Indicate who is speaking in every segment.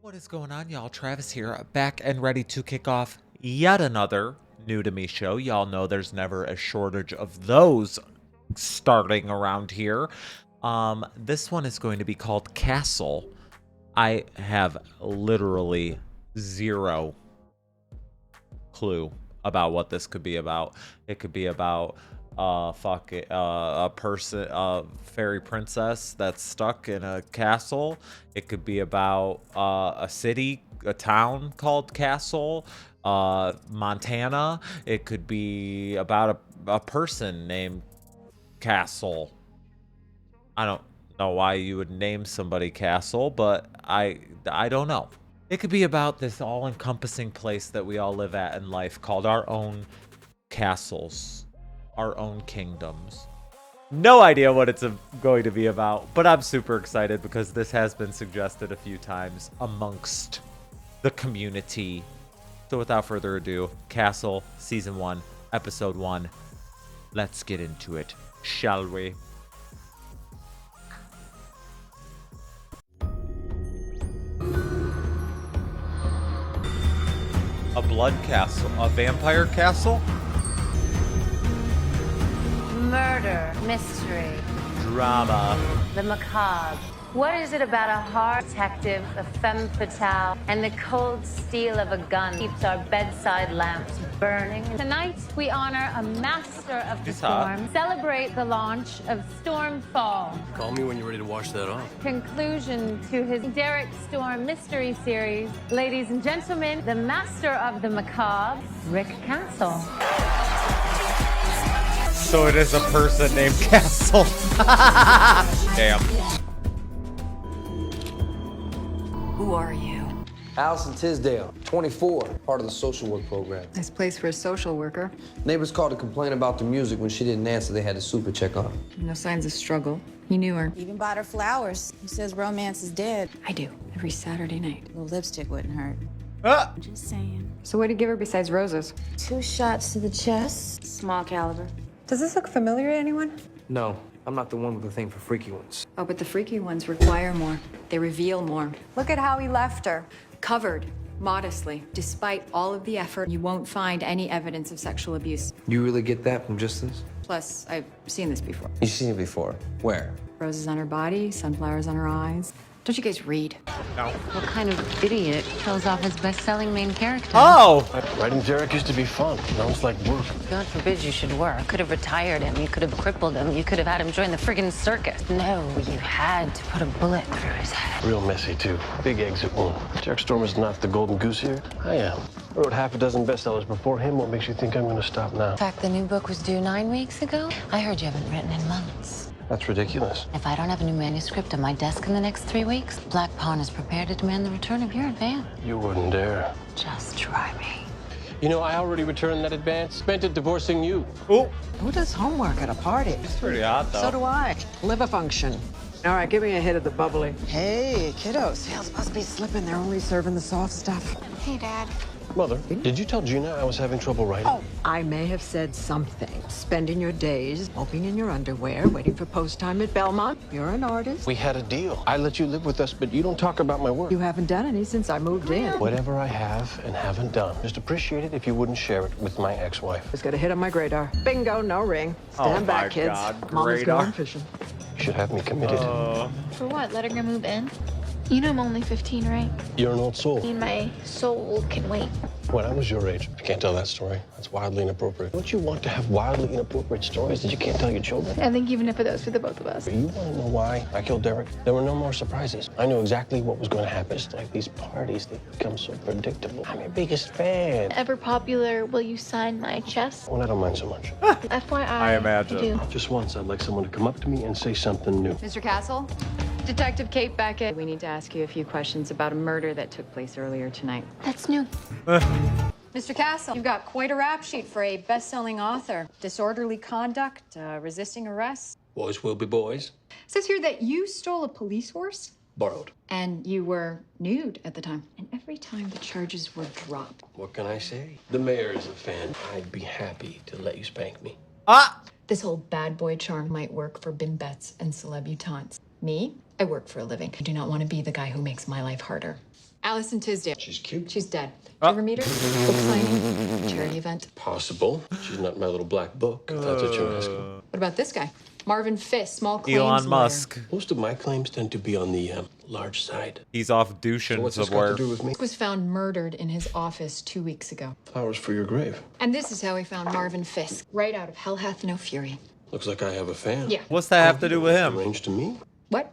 Speaker 1: What is going on, y'all? Travis here, back and ready to kick off yet another new to me show. Y'all know there's never a shortage of those starting around here. This one is going to be called Castle. I have literally zero clue about what this could be about. It could be about a person, a fairy princess that's stuck in a castle. It could be about a city, a town called Castle, Montana. It could be about a person named Castle. I don't know why you would name somebody Castle, but I don't know. It could be about this all-encompassing place that we all live at in life called our own castles, our own kingdoms. No idea what it's going to be about, but I'm super excited because this has been suggested a few times amongst the community. So without further ado, Castle Season 1, Episode 1. Let's get into it, shall we? A blood castle? A vampire castle?
Speaker 2: Murder, mystery,
Speaker 1: Drama.
Speaker 2: the macabre. What is it about a hard detective, a femme fatale, and the cold steel of a gun keeps our bedside lamps burning? Tonight, we honor a master of the storm, celebrate the launch of Stormfall,
Speaker 3: Call me when you're ready to wash that off.
Speaker 2: conclusion to his Derek Storm mystery series. Ladies and gentlemen, the master of the macabre, Rick Castle.
Speaker 1: So it is a person named Castle. Damn.
Speaker 4: Who are you?
Speaker 5: Allison Tisdale, 24, part of the social work program.
Speaker 4: Nice place for a social worker.
Speaker 5: Neighbors called to complain about the music. When she didn't answer, they had to super check on her.
Speaker 4: No signs of struggle. He knew her.
Speaker 6: Even bought her flowers. He says romance is dead.
Speaker 4: I do, every Saturday night.
Speaker 6: A little lipstick wouldn't hurt.
Speaker 1: Ah!
Speaker 6: Just saying.
Speaker 4: So what did you give her besides roses?
Speaker 6: 2 shots to the chest. Small caliber.
Speaker 4: Does this look familiar to anyone?
Speaker 5: No, I'm not the one with the thing for freaky ones.
Speaker 4: Oh, but the freaky ones require more. They reveal more. Look at how he left her. Covered, modestly. Despite all of the effort, you won't find any evidence of sexual abuse.
Speaker 5: You really get that from just this?
Speaker 4: Plus, I've seen this before.
Speaker 5: You've seen it before. Where?
Speaker 4: Roses on her body, sunflowers on her eyes. Don't you guys read?
Speaker 2: What kind of idiot kills off his best-selling main character?
Speaker 1: Oh!
Speaker 3: Writing Derek used to be fun. Now it's like work.
Speaker 2: God forbid you should work. Could have retired him. You could have crippled him. You could have had him join the friggin' circus. No, you had to put a bullet through his head.
Speaker 3: Real messy, too. Big exit wound. Derek Storm is not the golden goose here. I am. I wrote half a dozen bestsellers before him. What makes you think I'm going to stop now?
Speaker 2: In fact, the new book was due 9 weeks ago. I heard you haven't written in months.
Speaker 3: That's ridiculous.
Speaker 2: If I don't have a new manuscript on my desk in the next 3 weeks, Black Pawn is prepared to demand the return of your advance.
Speaker 3: You wouldn't dare.
Speaker 2: Just try me.
Speaker 3: You know, I already returned that advance. Spent it divorcing you.
Speaker 1: Oh,
Speaker 7: Who does homework at a party?
Speaker 1: it's pretty hot though.
Speaker 7: So do I. Liver function. All right, give me a hit of the bubbly. Hey, kiddos. Y'all supposed to be slipping. They're only serving the soft stuff.
Speaker 6: Hey, Dad.
Speaker 3: Mother, did you tell Gina I was having trouble writing?
Speaker 7: Oh, I may have said something. Spending your days moping in your underwear, waiting for post time at Belmont. You're an artist.
Speaker 3: We had a deal. I let you live with us, but you don't talk about my work.
Speaker 7: You haven't done any since I moved in.
Speaker 3: Whatever I have and haven't done, just appreciate it if you wouldn't share it with my ex-wife.
Speaker 7: Just got a hit on my radar. Bingo, no ring. Stand
Speaker 1: my
Speaker 7: back, kids.
Speaker 1: God,
Speaker 7: Mama's
Speaker 1: radar.
Speaker 7: going fishing.
Speaker 3: You should have me committed.
Speaker 8: For what? Letting her move in? You know I'm only 15, right?
Speaker 3: You're an old soul.
Speaker 8: And my soul can wait.
Speaker 3: When I was your age, I can't tell that story. That's wildly inappropriate. Don't you want to have wildly inappropriate stories that you can't tell your children?
Speaker 8: I think even if it was for the both of us.
Speaker 3: You want to know why I killed Derek? There were no more surprises. I knew exactly what was going to happen. It's like these parties, they become so predictable. I'm your biggest fan.
Speaker 8: Ever popular, will you sign my chest?
Speaker 3: Well, I don't mind so much.
Speaker 8: FYI,
Speaker 1: I imagine.
Speaker 8: do.
Speaker 3: Just once, I'd like someone to come up to me and say something new.
Speaker 4: Mr. Castle? Detective Kate Beckett. We need to ask you a few questions about a murder that took place earlier tonight.
Speaker 8: That's new.
Speaker 4: Mr. Castle, you've got quite a rap sheet for a best-selling author. Disorderly conduct, resisting arrest.
Speaker 3: Boys will be boys.
Speaker 4: It says here that you stole a police horse
Speaker 3: Borrowed.
Speaker 4: and you were nude at the time. And every time the charges were dropped.
Speaker 3: What can I say? The mayor is a fan. I'd be happy to let you spank me.
Speaker 1: Ah!
Speaker 4: This whole bad boy charm might work for bimbettes and celebutantes. Me, I work for a living. I do not want to be the guy who makes my life harder. Allison Tisdale.
Speaker 3: She's cute.
Speaker 4: She's dead. Did you ever meet her? Book signing, charity event.
Speaker 3: Possible. She's not in my little black book, if that's what you're asking.
Speaker 4: What about this guy? Marvin Fisk, small claims
Speaker 1: Elon
Speaker 4: lawyer.
Speaker 1: Musk.
Speaker 3: Most of my claims tend to be on the large side.
Speaker 1: He's off
Speaker 3: So
Speaker 1: douching
Speaker 3: what's this got to
Speaker 1: somewhere.
Speaker 3: do with me?
Speaker 4: Was found murdered in his office 2 weeks ago.
Speaker 3: Flowers for your grave.
Speaker 4: And this is how we found Marvin Fisk, right out of Hell Hath No Fury.
Speaker 3: Looks like I have a fan.
Speaker 4: Yeah.
Speaker 1: What's that have to do with him?
Speaker 3: Arranged to me.
Speaker 4: What?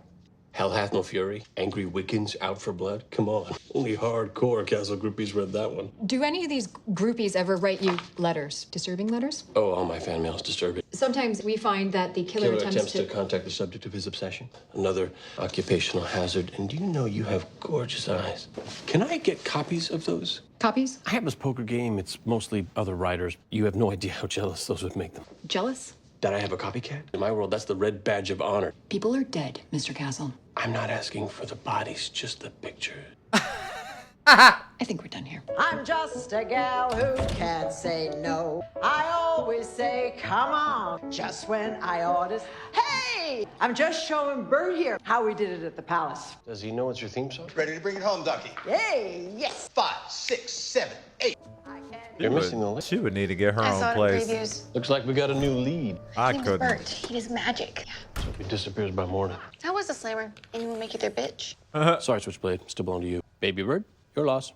Speaker 3: Hell hath no fury. Angry Wiccans out for blood. Come on. Only hardcore Castle groupies read that one.
Speaker 4: Do any of these groupies ever write you letters? Disturbing letters?
Speaker 3: Oh, all my fan mail is disturbing.
Speaker 4: Sometimes we find that the killer,
Speaker 3: Killer
Speaker 4: attempts to...
Speaker 3: contact the subject of his obsession. Another occupational hazard. And do you know you have gorgeous eyes? Can I get copies of those?
Speaker 4: Copies?
Speaker 3: I have this poker game. It's mostly other writers. You have no idea how jealous those would make them.
Speaker 4: Jealous?
Speaker 3: That I have a copycat? In my world, that's the red badge of honor.
Speaker 4: People are dead, Mr. Castle.
Speaker 3: I'm not asking for the bodies, just the pictures.
Speaker 4: I think we're done here.
Speaker 7: I'm just a gal who can't say no. I always say, come on, just when I ought to. Hey! I'm just showing Bert here how we did it at the palace.
Speaker 3: Does he know it's your theme song?
Speaker 9: Ready to bring it home, Ducky?
Speaker 7: Hey, yes.
Speaker 9: 5, 6, 7, 8.
Speaker 3: You're missing the list.
Speaker 1: She would need to get her
Speaker 8: I
Speaker 1: own
Speaker 8: saw it in
Speaker 1: place.
Speaker 8: previews.
Speaker 3: Looks like we got a new lead.
Speaker 1: I
Speaker 8: His name's
Speaker 1: couldn't.
Speaker 8: Bert. He does magic.
Speaker 3: So he disappears by morning.
Speaker 8: How was the slammer? Anyone make you their bitch?
Speaker 3: Sorry, Switchblade. Still belong to you. Baby Bird, your loss.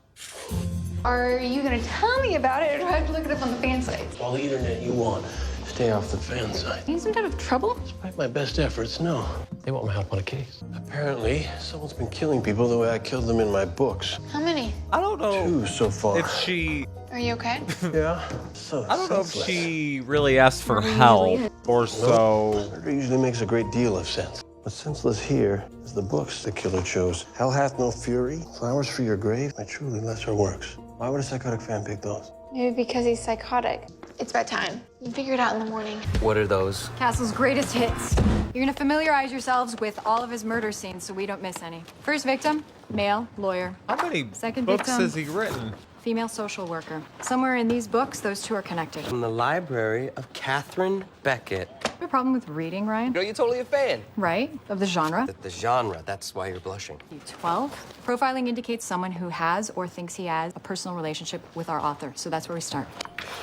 Speaker 8: Are you gonna tell me about it, or do I have to look it up on the fan sites?
Speaker 3: All the internet you want. Stay off the fan side.
Speaker 8: You in some type of trouble?
Speaker 3: Despite my best efforts, no. They want my help on a case. Apparently, someone's been killing people the way I killed them in my books.
Speaker 8: How many?
Speaker 1: I don't know
Speaker 3: 2 so far.
Speaker 1: if she.
Speaker 8: Are you okay?
Speaker 3: Yeah. So
Speaker 1: I don't know if
Speaker 3: senseless.
Speaker 1: she really asked for help or so.
Speaker 3: Murder usually makes a great deal of sense. What's senseless here is the books the killer chose. Hell hath no fury, flowers for your grave, my truly lesser works. Why would a psychotic fan pick those?
Speaker 8: Maybe because he's psychotic. It's about time. You figure it out in the morning.
Speaker 5: What are those?
Speaker 4: Castle's greatest hits. You're gonna familiarize yourselves with all of his murder scenes so we don't miss any. First victim, male, lawyer.
Speaker 1: How many
Speaker 4: Second
Speaker 1: books
Speaker 4: victim.
Speaker 1: has he written?
Speaker 4: Female social worker. Somewhere in these books, those two are connected.
Speaker 5: From the library of Catherine Beckett.
Speaker 4: You have a problem with reading, Ryan?
Speaker 5: Girl, you're totally a fan.
Speaker 4: Right? Of the genre?
Speaker 5: The genre, that's why you're blushing.
Speaker 4: 12. Profiling indicates someone who has or thinks he has a personal relationship with our author. So that's where we start.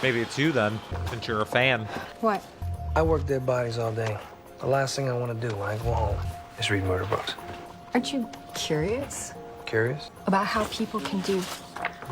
Speaker 1: Maybe it's you then, since you're a fan.
Speaker 4: What?
Speaker 10: I work dead bodies all day. The last thing I want to do when I go home is read murder books.
Speaker 4: Aren't you curious
Speaker 10: Curious?
Speaker 4: about how people can do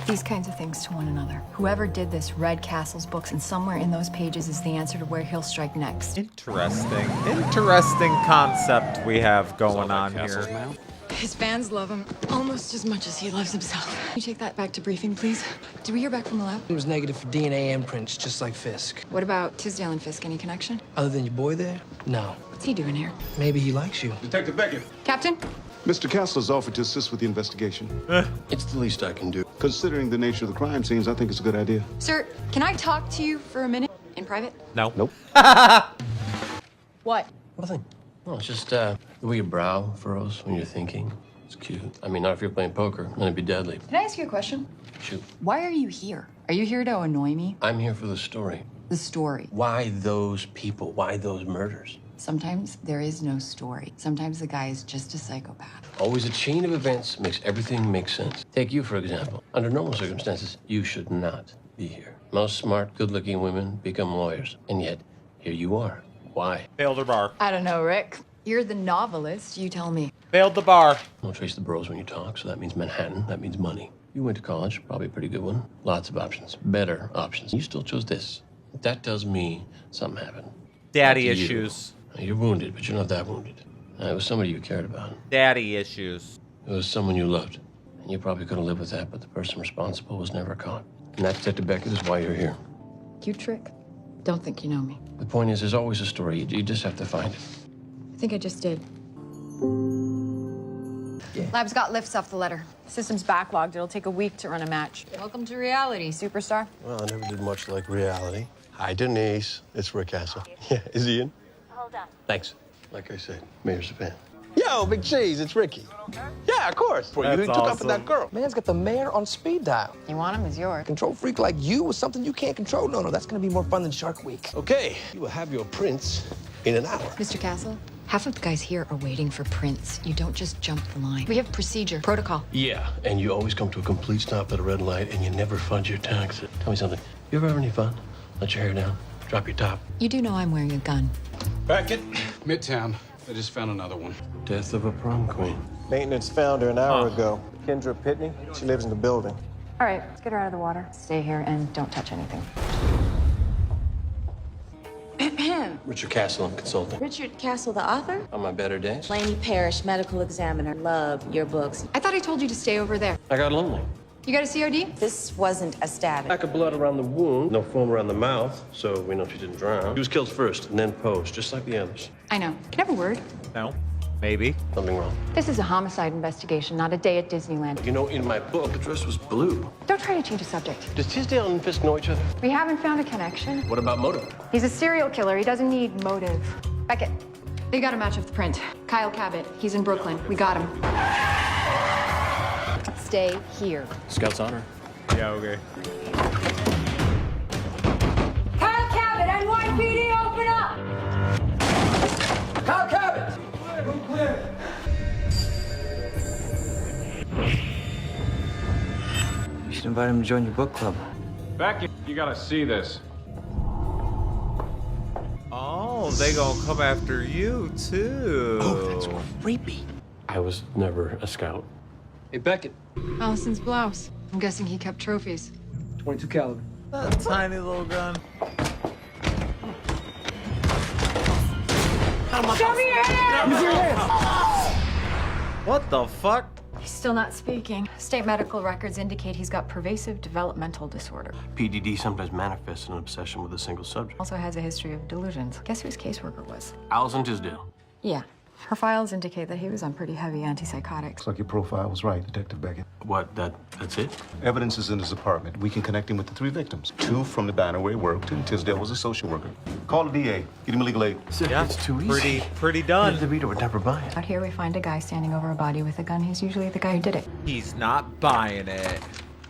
Speaker 4: these kinds of things to one another? Whoever did this read Castle's books, and somewhere in those pages is the answer to where he'll strike next.
Speaker 1: Interesting. Interesting concept we have going on here.
Speaker 4: His fans love him almost as much as he loves himself. Can you take that back to briefing, please? Did we hear back from the lab?
Speaker 10: It was negative for DNA imprints, just like Fisk.
Speaker 4: What about Tisdale and Fisk? Any connection?
Speaker 10: Other than your boy there? No.
Speaker 4: What's he doing here?
Speaker 10: Maybe he likes you.
Speaker 9: Detective Beckett.
Speaker 4: Captain?
Speaker 11: Mr. Castle has offered to assist with the investigation.
Speaker 3: It's the least I can do.
Speaker 11: Considering the nature of the crime scenes, I think it's a good idea.
Speaker 4: Sir, can I talk to you for a minute in private?
Speaker 1: No.
Speaker 3: Nope.
Speaker 4: What?
Speaker 3: Nothing. No, it's just the way your brow furrows when you're thinking. It's cute. I mean, not if you're playing poker, then it'd be deadly.
Speaker 4: Can I ask you a question?
Speaker 3: Shoot.
Speaker 4: Why are you here? Are you here to annoy me?
Speaker 3: I'm here for the story.
Speaker 4: The story.
Speaker 3: Why those people? Why those murders?
Speaker 4: Sometimes there is no story. Sometimes the guy is just a psychopath.
Speaker 3: Always a chain of events makes everything make sense. Take you, for example. Under normal circumstances, you should not be here. Most smart, good-looking women become lawyers. And yet, here you are. Why?
Speaker 1: Failed her bar.
Speaker 4: I don't know, Rick. You're the novelist. You tell me.
Speaker 1: Failed the bar.
Speaker 3: Don't trace the bros when you talk, so that means Manhattan. That means money. You went to college, probably a pretty good one. Lots of options. Better options. You still chose this. That tells me something happened.
Speaker 1: Daddy
Speaker 3: Back to you.
Speaker 1: issues.
Speaker 3: You're wounded, but you're not that wounded. It was somebody you cared about.
Speaker 1: Daddy issues.
Speaker 3: It was someone you loved. And you probably could have lived with that, but the person responsible was never caught. And that, Detective Beckett, is why you're here.
Speaker 4: Cute trick. Don't think you know me.
Speaker 3: The point is, there's always a story. You just have to find it.
Speaker 4: I think I just did. Lab's got lifts off the letter. System's backlogged. It'll take a week to run a match. Welcome to reality, superstar.
Speaker 3: Well, I never did much like reality. Hi, Denise. It's Rick Castle. Yeah, is he in?
Speaker 2: Hold on.
Speaker 3: Thanks. Like I said, Mayor's a fan. Yo, Big Cheese, it's Ricky. Yeah, of course. Boy, you
Speaker 1: That's
Speaker 3: took up
Speaker 1: awesome.
Speaker 3: with that girl.
Speaker 10: Man's got the mayor on speed dial.
Speaker 4: You want him? He's yours.
Speaker 10: Control freak like you with something you can't control? No, that's gonna be more fun than Shark Week.
Speaker 3: Okay, you will have your prince in an hour.
Speaker 4: Mr. Castle, Half of the guys here are waiting for Prince. You don't just jump the line. We have procedure, protocol.
Speaker 3: Yeah, and you always come to a complete stop at a red light, and you never fudge your taxes. Tell me something. You ever have any fun? Let your hair down. Drop your top.
Speaker 4: You do know I'm wearing a gun.
Speaker 12: Beckett, Midtown. I just found another one.
Speaker 3: Death of a prom queen.
Speaker 13: Maintenance found her an hour ago. Kendra Pitney. She lives in the building.
Speaker 4: All right, let's get her out of the water. Stay here and don't touch anything.
Speaker 3: Richard Castle, I'm consulting.
Speaker 6: Richard Castle, the author?
Speaker 3: On my better days.
Speaker 6: Laney Parrish, medical examiner. Love your books.
Speaker 4: I thought I told you to stay over there.
Speaker 3: I got lonely.
Speaker 4: You got a COD?
Speaker 6: This wasn't a stabbing.
Speaker 3: Lack of blood around the wound, no foam around the mouth, so we know she didn't drown. She was killed first and then posed, just like the others.
Speaker 4: I know. Can I have a word?
Speaker 1: No. Maybe.
Speaker 3: Something wrong.
Speaker 4: This is a homicide investigation, not a day at Disneyland.
Speaker 3: You know, in my book, the dress was blue.
Speaker 4: Don't try to change the subject.
Speaker 3: Does Tisdale and Fisk know each other?
Speaker 4: We haven't found a connection.
Speaker 3: What about motive?
Speaker 4: He's a serial killer. He doesn't need motive. Beckett, they got a match of the print. Kyle Cabot. He's in Brooklyn. We got him. Stay here.
Speaker 3: Scout's honor.
Speaker 1: Yeah, okay.
Speaker 2: Kyle Cabot, NYPD, open up!
Speaker 12: Kyle Cabot!
Speaker 5: You should invite him to join your book club.
Speaker 12: Beckett, you gotta see this.
Speaker 1: Oh, they gonna come after you too.
Speaker 3: Oh, that's creepy. I was never a scout. Hey, Beckett.
Speaker 4: Allison's blouse. I'm guessing he kept trophies.
Speaker 10: 22 caliber.
Speaker 1: That tiny little gun.
Speaker 2: Show me your hands!
Speaker 1: What the fuck?
Speaker 4: He's still not speaking. State medical records indicate he's got pervasive developmental disorder.
Speaker 3: PDD sometimes manifests an obsession with a single subject.
Speaker 4: Also has a history of delusions. Guess who his caseworker was?
Speaker 3: Allison Tisdale.
Speaker 4: Yeah. Her files indicate that he was on pretty heavy antipsychotics.
Speaker 11: Looks like your profile was right, Detective Beckett.
Speaker 3: What, that's it?
Speaker 11: Evidence is in his apartment. We can connect him with the 3 victims. 2 from the diner where he worked, and Tisdale was a social worker. Call the DA. Get him a legal aid.
Speaker 1: Yeah,
Speaker 3: it's too easy.
Speaker 1: Pretty done.
Speaker 3: The reader would never buy it.
Speaker 4: Out here we find a guy standing over a body with a gun. He's usually the guy who did it.
Speaker 1: He's not buying it.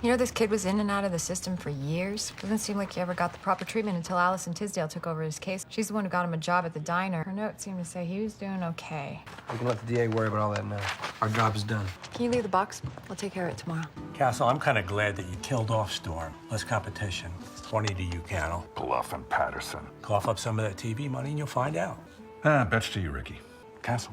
Speaker 4: You know, this kid was in and out of the system for years. Doesn't seem like he ever got the proper treatment until Allison Tisdale took over his case. She's the one who got him a job at the diner. Her note seemed to say he was doing okay.
Speaker 10: We can let the DA worry about all that now. Our job is done.
Speaker 4: Can you leave the box? We'll take care of it tomorrow.
Speaker 14: Castle, I'm kind of glad that you killed off Storm. Less competition. 20 to you, Cannell.
Speaker 15: Bluff and Patterson.
Speaker 14: Cough up some of that TV money and you'll find out.
Speaker 15: Bets to you, Ricky. Castle.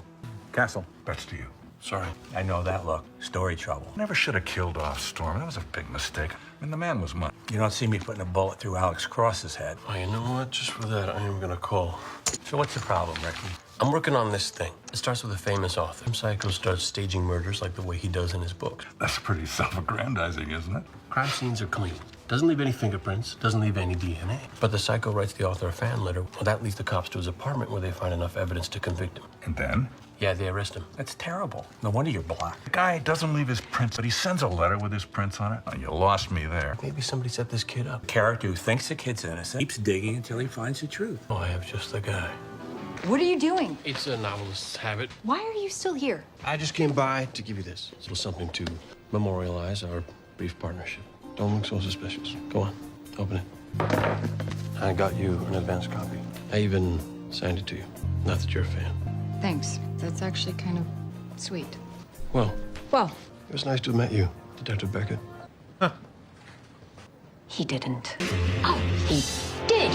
Speaker 15: Castle, bets to you.
Speaker 3: Sorry.
Speaker 14: I know that look. Story trouble.
Speaker 15: Never should have killed off Storm. That was a big mistake. I mean, the man was mine.
Speaker 14: You don't see me putting a bullet through Alex Cross's head.
Speaker 3: Oh, you know what? Just for that, I am gonna call.
Speaker 14: So what's the problem, Ricky?
Speaker 3: I'm working on this thing. It starts with a famous author. Some psycho starts staging murders like the way he does in his books.
Speaker 15: That's pretty self-aggrandizing, isn't it?
Speaker 3: Crime scenes are clean. Doesn't leave any fingerprints, doesn't leave any DNA. But the psycho writes the author a fan letter. Well, that leads the cops to his apartment where they find enough evidence to convict him.
Speaker 15: And then?
Speaker 3: Yeah, they arrest him.
Speaker 14: That's terrible. No wonder you're blocked.
Speaker 15: The guy doesn't leave his prints, but he sends a letter with his prints on it. Oh, you lost me there.
Speaker 3: Maybe somebody set this kid up.
Speaker 14: Character who thinks the kid's innocent keeps digging until he finds the truth.
Speaker 3: Oh, I have just the guy.
Speaker 4: What are you doing?
Speaker 3: It's a novelist's habit.
Speaker 4: Why are you still here?
Speaker 3: I just came by to give you this. This was something to memorialize our brief partnership. Don't look so suspicious. Go on, open it. I got you an advance copy. I even signed it to you. Not that you're a fan.
Speaker 4: Thanks. That's actually kind of sweet.
Speaker 3: Well,
Speaker 4: Well,
Speaker 3: it was nice to have met you, Detective Beckett.
Speaker 4: he didn't. Oh, he did.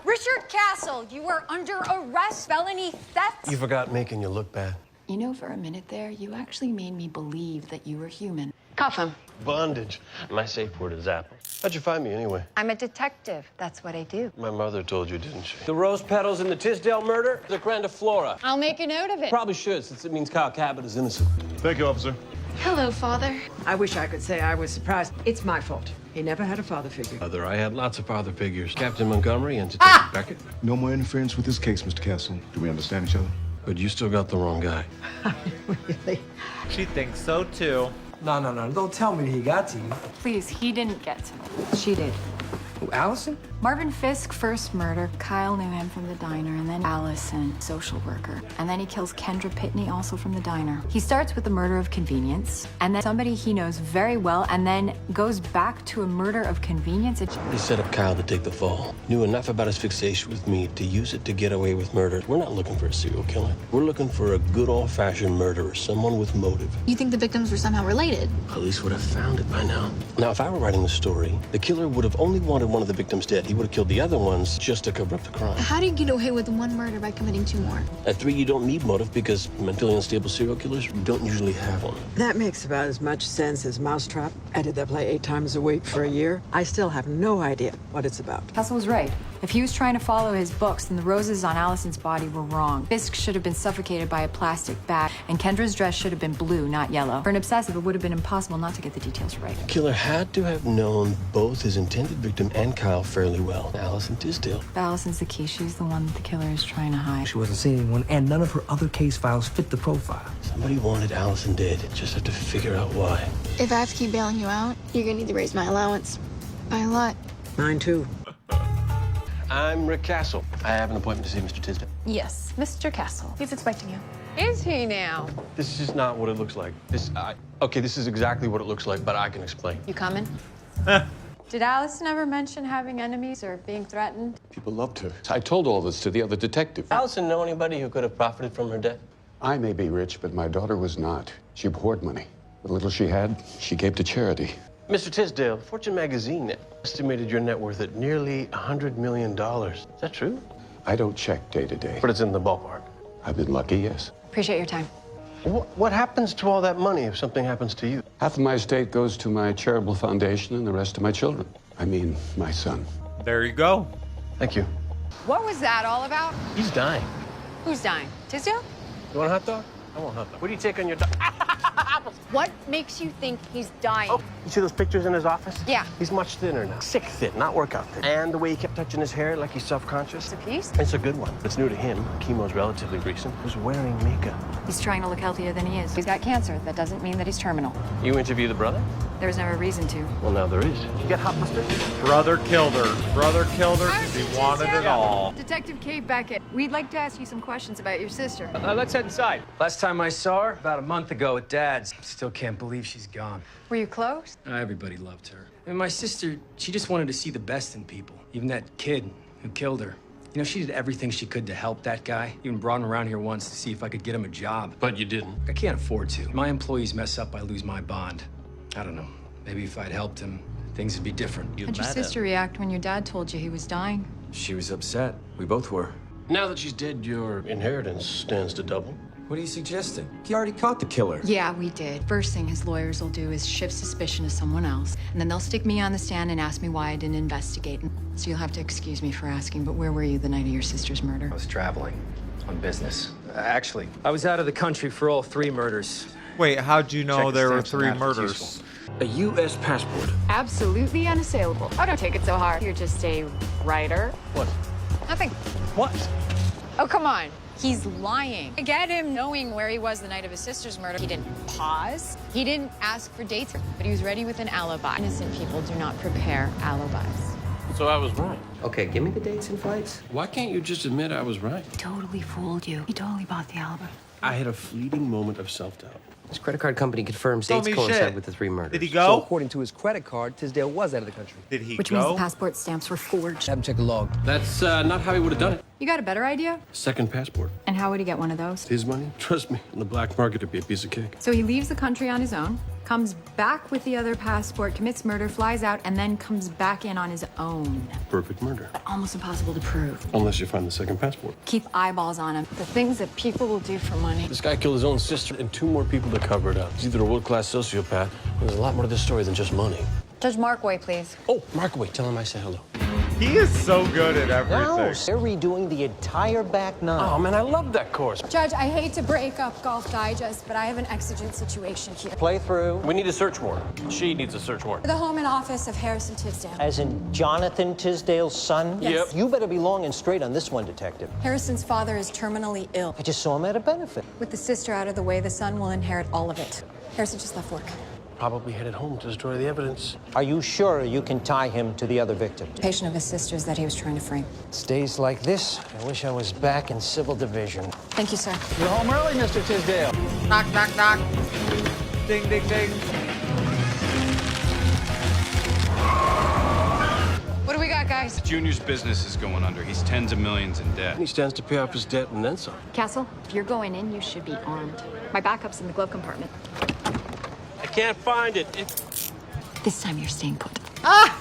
Speaker 16: Richard Castle, you are under arrest, felony theft.
Speaker 3: You forgot making you look bad.
Speaker 4: You know, for a minute there, you actually made me believe that you were human.
Speaker 16: Cuff him.
Speaker 3: Bondage. My safe word is apple. How'd you find me anyway?
Speaker 16: I'm a detective. That's what I do.
Speaker 3: My mother told you, didn't she? The rose petals in the Tisdale murder? The grandiflora.
Speaker 16: I'll make a note of it.
Speaker 3: Probably should, since it means Kyle Cabot is innocent.
Speaker 11: Thank you, officer.
Speaker 16: Hello, Father.
Speaker 7: I wish I could say I was surprised. It's my fault. He never had a father figure.
Speaker 3: Mother, I had lots of father figures. Captain Montgomery and Detective Beckett.
Speaker 11: No more interference with this case, Mr. Castle. Do we understand each other?
Speaker 3: But you still got the wrong guy.
Speaker 7: Really?
Speaker 1: She thinks so too.
Speaker 10: No. Don't tell me he got to you.
Speaker 4: Please, he didn't get to me. She did.
Speaker 10: Who, Allison?
Speaker 4: Marvin Fisk, first murder. Kyle knew him from the diner, and then Allison, social worker. And then he kills Kendra Pitney, also from the diner. He starts with the murder of convenience, and then somebody he knows very well, and then goes back to a murder of convenience.
Speaker 3: He set up Kyle to take the fall. Knew enough about his fixation with me to use it to get away with murder. We're not looking for a serial killer. We're looking for a good old-fashioned murderer, someone with motive.
Speaker 8: You think the victims were somehow related?
Speaker 3: Police would have found it by now. Now, if I were writing the story, the killer would have only wanted one of the victims dead. He would have killed the other ones just to cover up the crime.
Speaker 8: How do you get away with one murder by committing 2 more?
Speaker 3: At 3, you don't need motive because mentally unstable serial killers don't usually have one.
Speaker 7: That makes about as much sense as Mousetrap. I did that play 8 times a week for a year. I still have no idea what it's about.
Speaker 4: Castle was right. If he was trying to follow his books, then the roses on Allison's body were wrong. Fisk should have been suffocated by a plastic bag, and Kendra's dress should have been blue, not yellow. For an obsessive, it would have been impossible not to get the details right.
Speaker 3: The killer had to have known both his intended victim and Kyle fairly well. Allison Tisdale.
Speaker 4: Allison's the key. She's the one that the killer is trying to hide.
Speaker 10: She wasn't seeing anyone, and none of her other case files fit the profile.
Speaker 3: Somebody wanted Allison dead. Just have to figure out why.
Speaker 8: If I have to keep bailing you out, you're gonna need to raise my allowance by a lot.
Speaker 7: Mine too.
Speaker 3: I'm Rick Castle. I have an appointment to see Mr. Tisdale.
Speaker 2: Yes, Mr. Castle.
Speaker 8: He's expecting you.
Speaker 2: Is he now?
Speaker 3: This is not what it looks like. Okay, this is exactly what it looks like, but I can explain.
Speaker 2: You coming? Did Allison ever mention having enemies or being threatened?
Speaker 11: People loved her. I told all this to the other detective.
Speaker 3: Allison know anybody who could have profited from her death?
Speaker 11: I may be rich, but my daughter was not. She abhorred money. The little she had, she gave to charity.
Speaker 3: Mr. Tisdale, Fortune magazine estimated your net worth at nearly $100 million. Is that true?
Speaker 11: I don't check day to day.
Speaker 3: But it's in the ballpark.
Speaker 11: I've been lucky, yes.
Speaker 2: Appreciate your time.
Speaker 3: What happens to all that money if something happens to you?
Speaker 11: Half of my estate goes to my charitable foundation and the rest to my children. I mean, my son.
Speaker 1: There you go.
Speaker 3: Thank you.
Speaker 16: What was that all about?
Speaker 3: He's dying.
Speaker 16: Who's dying? Tisdale?
Speaker 3: You want a hot dog? I want a hot dog. What do you take on your dog?
Speaker 16: What makes you think he's dying?
Speaker 3: Oh, you see those pictures in his office?
Speaker 16: Yeah.
Speaker 3: He's much thinner now. Sick thin, not workout thin. And the way he kept touching his hair like he's self-conscious.
Speaker 16: It's a piece?
Speaker 3: It's a good one. It's new to him. Chemo's relatively recent. He's wearing makeup.
Speaker 4: He's trying to look healthier than he is. He's got cancer. That doesn't mean that he's terminal.
Speaker 3: You interview the brother?
Speaker 4: There was never a reason to.
Speaker 3: Well, now there is. You get hot mustard?
Speaker 1: Brother killed her. Brother killed her because he wanted it all.
Speaker 4: Detective Kate Beckett, we'd like to ask you some questions about your sister.
Speaker 10: Let's head inside. Last time I saw her, about a month ago at Dad's. Still can't believe she's gone.
Speaker 2: Were you close?
Speaker 10: Everybody loved her. And my sister, she just wanted to see the best in people. Even that kid who killed her. You know, she did everything she could to help that guy. Even brought him around here once to see if I could get him a job.
Speaker 3: But you didn't.
Speaker 10: I can't afford to. My employees mess up, I lose my bond. I don't know. Maybe if I'd helped him, things would be different.
Speaker 4: How'd your sister react when your dad told you he was dying?
Speaker 10: She was upset. We both were.
Speaker 3: Now that she's dead, your inheritance stands to double.
Speaker 10: What are you suggesting? He already caught the killer.
Speaker 4: Yeah, we did. First thing his lawyers will do is shift suspicion to someone else. And then they'll stick me on the stand and ask me why I didn't investigate. So you'll have to excuse me for asking, but where were you the night of your sister's murder?
Speaker 10: I was traveling on business. Actually, I was out of the country for all 3 murders.
Speaker 1: Wait, how'd you know
Speaker 10: Check the
Speaker 1: there were
Speaker 10: stamps on
Speaker 1: 3
Speaker 10: that if it's
Speaker 1: murders?
Speaker 10: useful.
Speaker 3: A U.S. passport.
Speaker 4: Absolutely unassailable. Oh, don't take it so hard. You're just a writer.
Speaker 3: What?
Speaker 16: Nothing.
Speaker 3: What?
Speaker 16: Oh, come on. He's lying. I get him knowing where he was the night of his sister's murder. He didn't pause. He didn't ask for dates, but he was ready with an alibi. Innocent people do not prepare alibis.
Speaker 3: So I was right.
Speaker 5: Okay, give me the dates and flights.
Speaker 3: Why can't you just admit I was right?
Speaker 4: He totally fooled you. He totally bought the alibi.
Speaker 3: I had a fleeting moment of self-doubt.
Speaker 5: His credit card company confirms
Speaker 1: Told
Speaker 5: dates
Speaker 1: me
Speaker 5: coincide
Speaker 1: shit.
Speaker 5: with the 3 murders.
Speaker 1: Did he
Speaker 10: So
Speaker 1: go?
Speaker 10: according to his credit card, Tisdale was out of the country.
Speaker 1: Did he
Speaker 4: Which means the
Speaker 1: go?
Speaker 4: passport stamps were forged.
Speaker 10: Have him check the log.
Speaker 3: That's not how he would have done it.
Speaker 4: You got a better idea?
Speaker 3: Second passport.
Speaker 4: And how would he get one of those?
Speaker 3: His money? Trust me, in the black market, it'd be a piece of cake.
Speaker 4: So he leaves the country on his own, comes back with the other passport, commits murder, flies out, and then comes back in on his own.
Speaker 3: Perfect murder.
Speaker 4: Almost impossible to prove.
Speaker 3: Unless you find the second passport.
Speaker 4: Keep eyeballs on him. The things that people will do for money.
Speaker 3: This guy killed his own sister and 2 more people to cover it up. He's either a world-class sociopath, or there's a lot more to this story than just money.
Speaker 2: Judge Markway, please.
Speaker 3: Oh, Markaway, tell him I say hello.
Speaker 1: He is so good at everything.
Speaker 17: No, they're redoing the entire back 9.
Speaker 3: Oh, man, I love that course.
Speaker 8: Judge, I hate to break up Golf Digest, but I have an exigent situation here.
Speaker 17: Play through.
Speaker 3: We need a search warrant. She needs a search warrant.
Speaker 8: The home and office of Harrison Tisdale.
Speaker 17: As in Jonathan Tisdale's son?
Speaker 8: Yes.
Speaker 17: You better be long and straight on this one, Detective.
Speaker 8: Harrison's father is terminally ill.
Speaker 17: I just saw him at a benefit.
Speaker 8: With the sister out of the way, the son will inherit all of it. Harrison just left work.
Speaker 3: probably headed home to destroy the evidence.
Speaker 17: Are you sure you can tie him to the other victims?
Speaker 4: Patient of his sister's that he was trying to frame.
Speaker 17: It's days like this, I wish I was back in civil division.
Speaker 4: Thank you, sir.
Speaker 18: You're home early, Mr. Tisdale.
Speaker 1: Knock, knock, knock. Ding, ding, ding.
Speaker 8: What do we got, guys?
Speaker 12: Junior's business is going under. He's tens of millions in debt.
Speaker 3: He stands to pay off his debt and then some.
Speaker 4: Castle, if you're going in, you should be armed. My backup's in the glove compartment.
Speaker 3: I can't find it.
Speaker 4: This time you're staying put.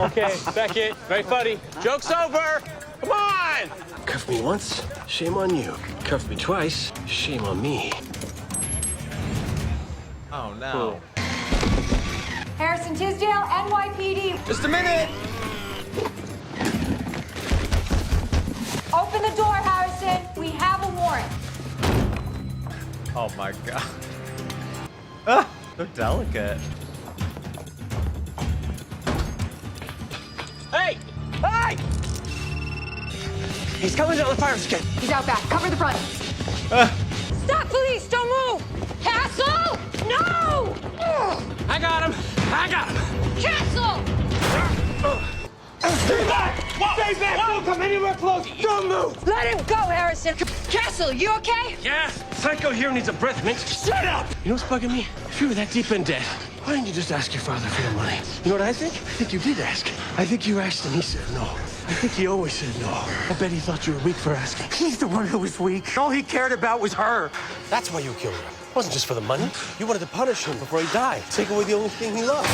Speaker 3: Okay, Beckett, very funny. Joke's over. Come on! Cuff me once, shame on you. Cuff me twice, shame on me.
Speaker 1: Oh, no.
Speaker 4: Harrison Tisdale, NYPD.
Speaker 10: Just a minute.
Speaker 4: Open the door, Harrison. We have a warrant.
Speaker 1: Oh, my God. Ah, they're delicate.
Speaker 3: Hey! Hey! He's coming down the fire escape.
Speaker 4: He's out back. Cover the front.
Speaker 8: Stop, police! Don't move! Castle! No!
Speaker 3: I got him! I got him!
Speaker 8: Castle!
Speaker 3: Stay back! Stay back! Don't come anywhere close! Don't move!
Speaker 8: Let him go, Harrison. Castle, you okay?
Speaker 3: Yes! Psycho here needs a breath mint. Shut up! You know what's bugging me? If you were that deep in debt, why didn't you just ask your father for the money? You know what I think? I think you did ask. I think you asked and he said no. I think he always said no. I bet he thought you were weak for asking. He's the one who was weak. All he cared about was her. That's why you killed her. It wasn't just for the money. You wanted to punish him before he died. Take away the only thing he loved.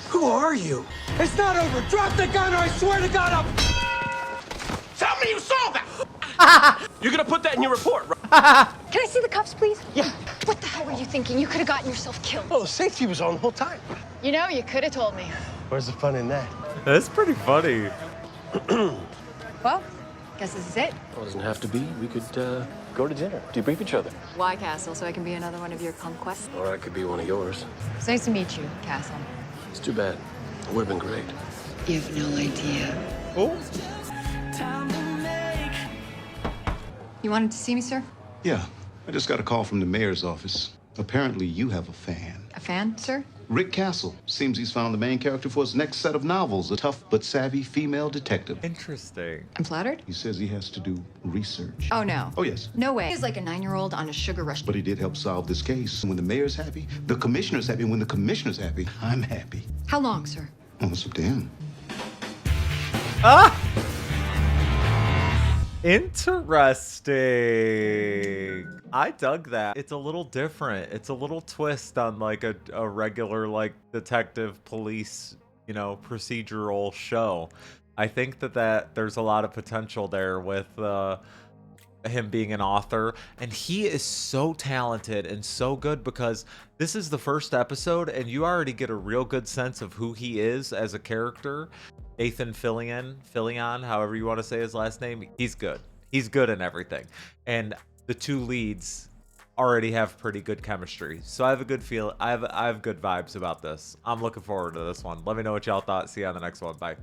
Speaker 3: Who are you? It's not over. Drop the gun or I swear to God I'll... Tell me you saw that! You're gonna put that in your report, right?
Speaker 8: Can I see the cuffs, please?
Speaker 3: Yeah.
Speaker 8: What the hell were you thinking? You could have gotten yourself killed.
Speaker 3: Oh, the safety was on the whole time.
Speaker 16: You know, you could have told me.
Speaker 3: Where's the fun in that?
Speaker 1: That's pretty funny.
Speaker 16: Well, guess this is it.
Speaker 3: Well, it doesn't have to be. We could go to dinner, debrief each other.
Speaker 4: Why, Castle? So I can be another one of your conquests?
Speaker 3: Or I could be one of yours.
Speaker 16: It's nice to meet you, Castle.
Speaker 3: It's too bad. It would have been great.
Speaker 8: You have no idea.
Speaker 1: Oh.
Speaker 4: You wanted to see me, sir?
Speaker 11: Yeah, I just got a call from the mayor's office. Apparently you have a fan.
Speaker 4: A fan, sir?
Speaker 11: Rick Castle. Seems he's found the main character for his next set of novels, a tough but savvy female detective.
Speaker 1: Interesting.
Speaker 4: I'm flattered.
Speaker 11: He says he has to do research.
Speaker 4: Oh, no.
Speaker 11: Oh, yes.
Speaker 4: No way. He's like a 9-year-old on a sugar rush.
Speaker 11: But he did help solve this case. And when the mayor's happy, the commissioner's happy. And when the commissioner's happy, I'm happy.
Speaker 4: How long, sir?
Speaker 11: Oh, it's up to him.
Speaker 1: Ah! Interesting. I dug that. It's a little different. It's a little twist on like a regular like detective police, you know, procedural show. I think that there's a lot of potential there with him being an author, and he is so talented and so good because this is the first episode and you already get a real good sense of who he is as a character. Nathan Fillion, however you want to say his last name, he's good. He's good in everything. And the two leads already have pretty good chemistry. So I have a good feel. I have good vibes about this. I'm looking forward to this one. Let me know what y'all thought. See you on the next one. Bye.